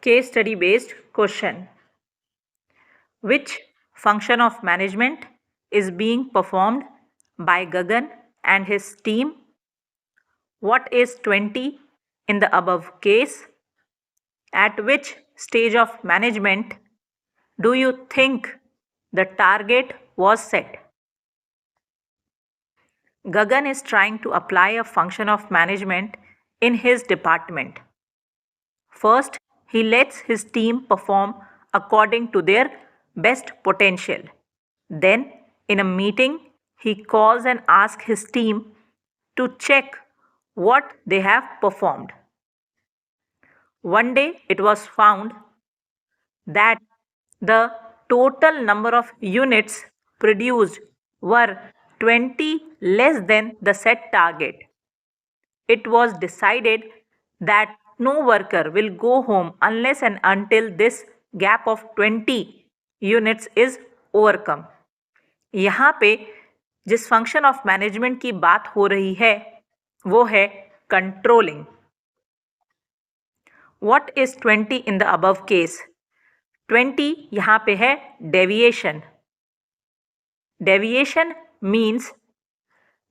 Case study based question. Which function of management is being performed by Gagan and his team? What is 20 in the above case? At which stage of management do you think the target was set? Gagan is trying to apply a function of management in his department. First, he lets his team perform according to their best potential. Then, in a meeting, he calls and asks his team to check what they have performed. One day, it was found that the total number of units produced were 20 less than the set target. It was decided that no worker will go home unless and until this gap of 20 units is overcome. यहाँ पे जिस function of management की बात हो रही है वो है controlling. What is 20 in the above case? 20 यहाँ पे है डेविएशन. डेविएशन मीन्स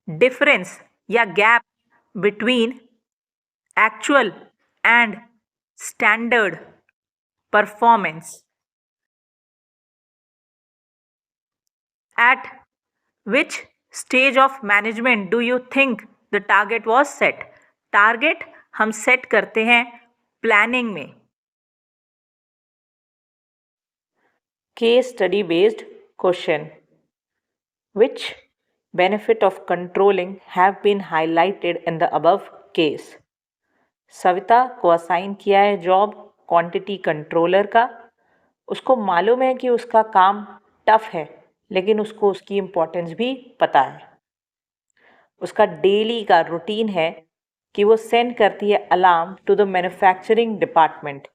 डिफरेंस या gap between actual and standard performance. At which stage of management do you think the target was set? Target हम सेट करते हैं planning में. Case study based question. Which benefit of controlling have been highlighted in the above case? Savita को assign किया है job quantity controller का. उसको मालूम है कि उसका काम टफ है लेकिन उसको उसकी इम्पोर्टेंस भी पता है. उसका डेली का रूटीन है कि वो सेंड करती है alarm to the manufacturing department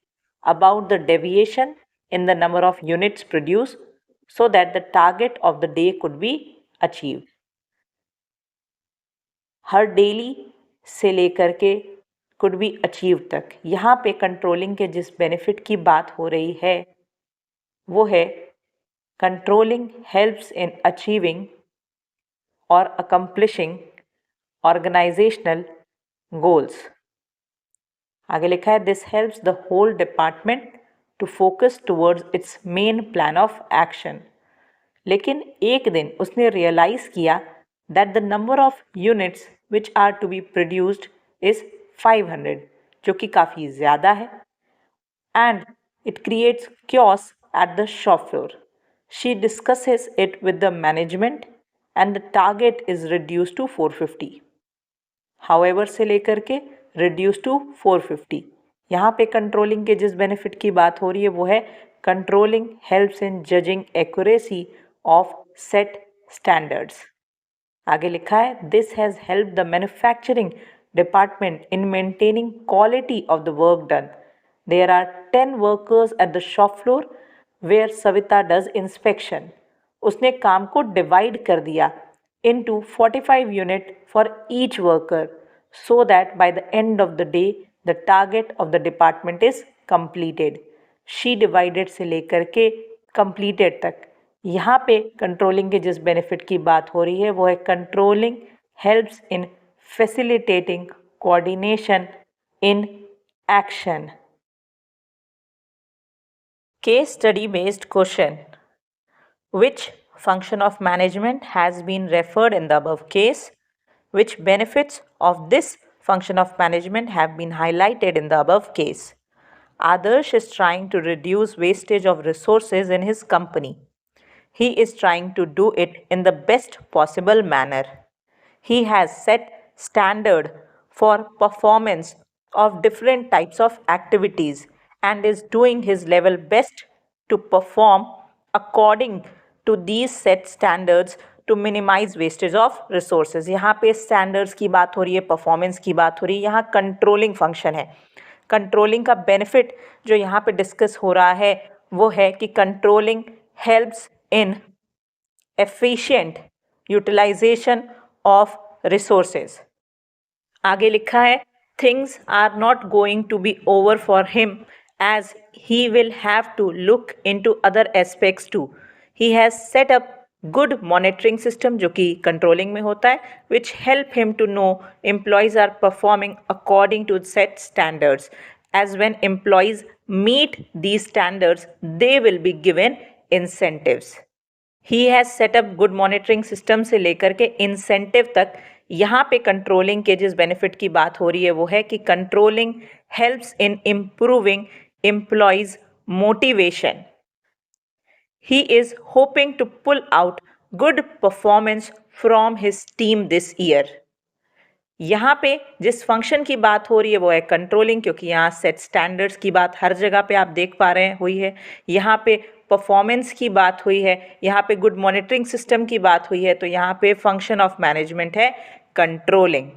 about the deviation in the number of units produce so that the target of the day could be achieve. हर डेली से लेकर के कुड बी अचीव तक यहाँ पे कंट्रोलिंग के जिस बेनिफिट की बात हो रही है वो है controlling helps in achieving or accomplishing organizational goals. आगे लिखा है this helps the whole department to focus towards its main plan of action. लेकिन एक दिन उसने realize किया that the number of units which are to be produced is 500 जो कि काफ़ी ज़्यादा है and it creates chaos at the shop floor. She discusses it with the management and the target is reduced to 450. However से लेकर के reduced to 450. यहाँ पे controlling के जिस benefit की बात हो रही है वो है controlling helps in judging accuracy of set standards. आगे लिखा है this has helped the manufacturing department in maintaining quality of the work done. There are 10 workers at the shop floor where Savita does inspection. उसने काम को divide कर दिया into 45 unit for each worker so that by the end of the day the target of the department is completed. She divided से लेकर के completed तक. यहाँ पे कंट्रोलिंग के जिस बेनिफिट की बात हो रही है वो है controlling helps in facilitating coordination in action. Case study based question. Which function of management has been referred in the above case? Which benefits of this function of management have been highlighted in the above case? Adarsh is trying to reduce wastage of resources in his company. He is trying to do it in the best possible manner. He has set standard for performance of different types of activities and is doing his level best to perform according to these set standards to minimize wastage of resources. यहाँ पे standards की बात हो रही है, performance की बात हो रही है, यहाँ controlling function है. Controlling का benefit जो यहाँ पे discuss हो रहा है वो है कि controlling helps in efficient utilization of resources. आगे लिखा है things are not going to be over for him as he will have to look into other aspects too. He has set up good monitoring system जो कि controlling में होता है, which help him to know employees are performing according to set standards. As when employees meet these standards, they will be given incentives. He has setup good monitoring system से लेकर के incentive तक. यहाँ पे controlling के जिस benefit की बात हो रही है वो है कि controlling helps in improving employees motivation. He is hoping to pull out good performance from his team this year. यहाँ पे जिस फंक्शन की बात हो रही है वो है कंट्रोलिंग, क्योंकि यहाँ सेट स्टैंडर्ड्स की बात हर जगह पे आप देख पा रहे हैं हुई है. यहाँ पे परफॉर्मेंस की बात हुई है, यहाँ पे गुड मॉनिटरिंग सिस्टम की बात हुई है, तो यहाँ पे फंक्शन ऑफ मैनेजमेंट है controlling.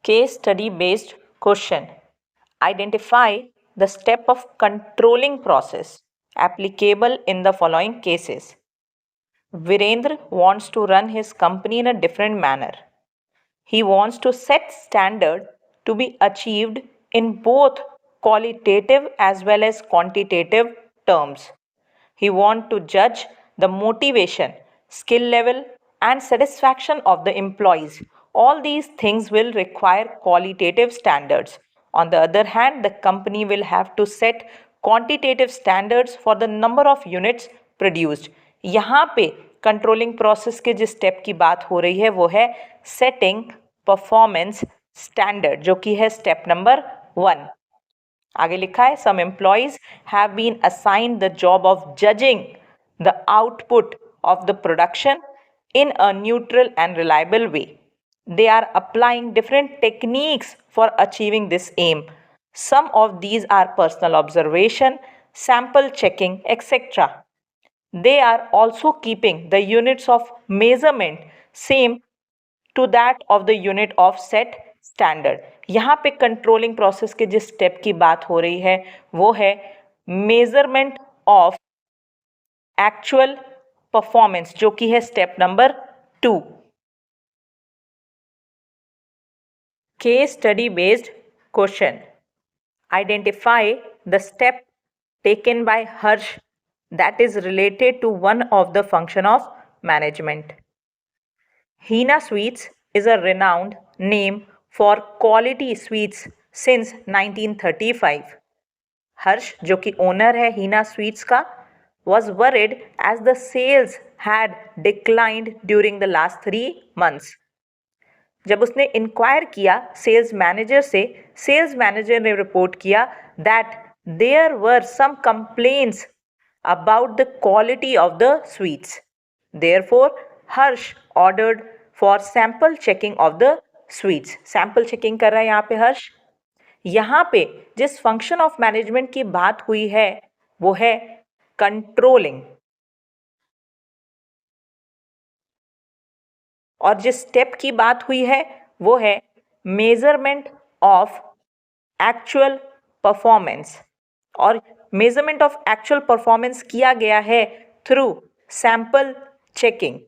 Case study based question. Identify the step of controlling process applicable in the following cases. Virendra wants to run his company in a different manner. He wants to set standard to be achieved in both qualitative as well as quantitative terms. He wants to judge the motivation, skill level and satisfaction of the employees. All these things will require qualitative standards. On the other hand, the company will have to set quantitative standards for the number of units produced. यहाँ पे controlling process के जिस step की बात हो रही है वो है सेटिंग परफॉर्मेंस स्टैंडर्ड, जो कि है स्टेप नंबर 1. आगे लिखा है some employees have been assigned the job of judging the output of the production in a neutral and reliable way. They are applying different techniques for achieving this aim. Some of these are personal observation, sample checking, etc. They are also keeping the units of measurement same to that of the unit of set standard. यहाँ पे controlling process के जिस step की बात हो रही है वो है मेजरमेंट ऑफ एक्चुअल परफॉर्मेंस, जो कि है step number 2. Case study based question. Identify the step taken by Harsh that is related to one of the function of management. Hina Sweets is a renowned name for quality sweets since 1935. Harsh, जो कि owner है हीना sweets का, was worried as the sales had declined during the last 3 months. जब उसने inquire किया sales manager से, sales manager ने report किया that there were some complaints about the quality of the sweets. Therefore, Harsh ordered for sample checking of the sweets. Sample checking कर रहा है यहाँ पे हर्ष. यहाँ पे जिस फंक्शन ऑफ मैनेजमेंट की बात हुई है वो है कंट्रोलिंग, और जिस स्टेप की बात हुई है वो है मेजरमेंट ऑफ एक्चुअल परफॉर्मेंस. और मेजरमेंट ऑफ एक्चुअल परफॉर्मेंस किया गया है थ्रू सैंपल चेकिंग.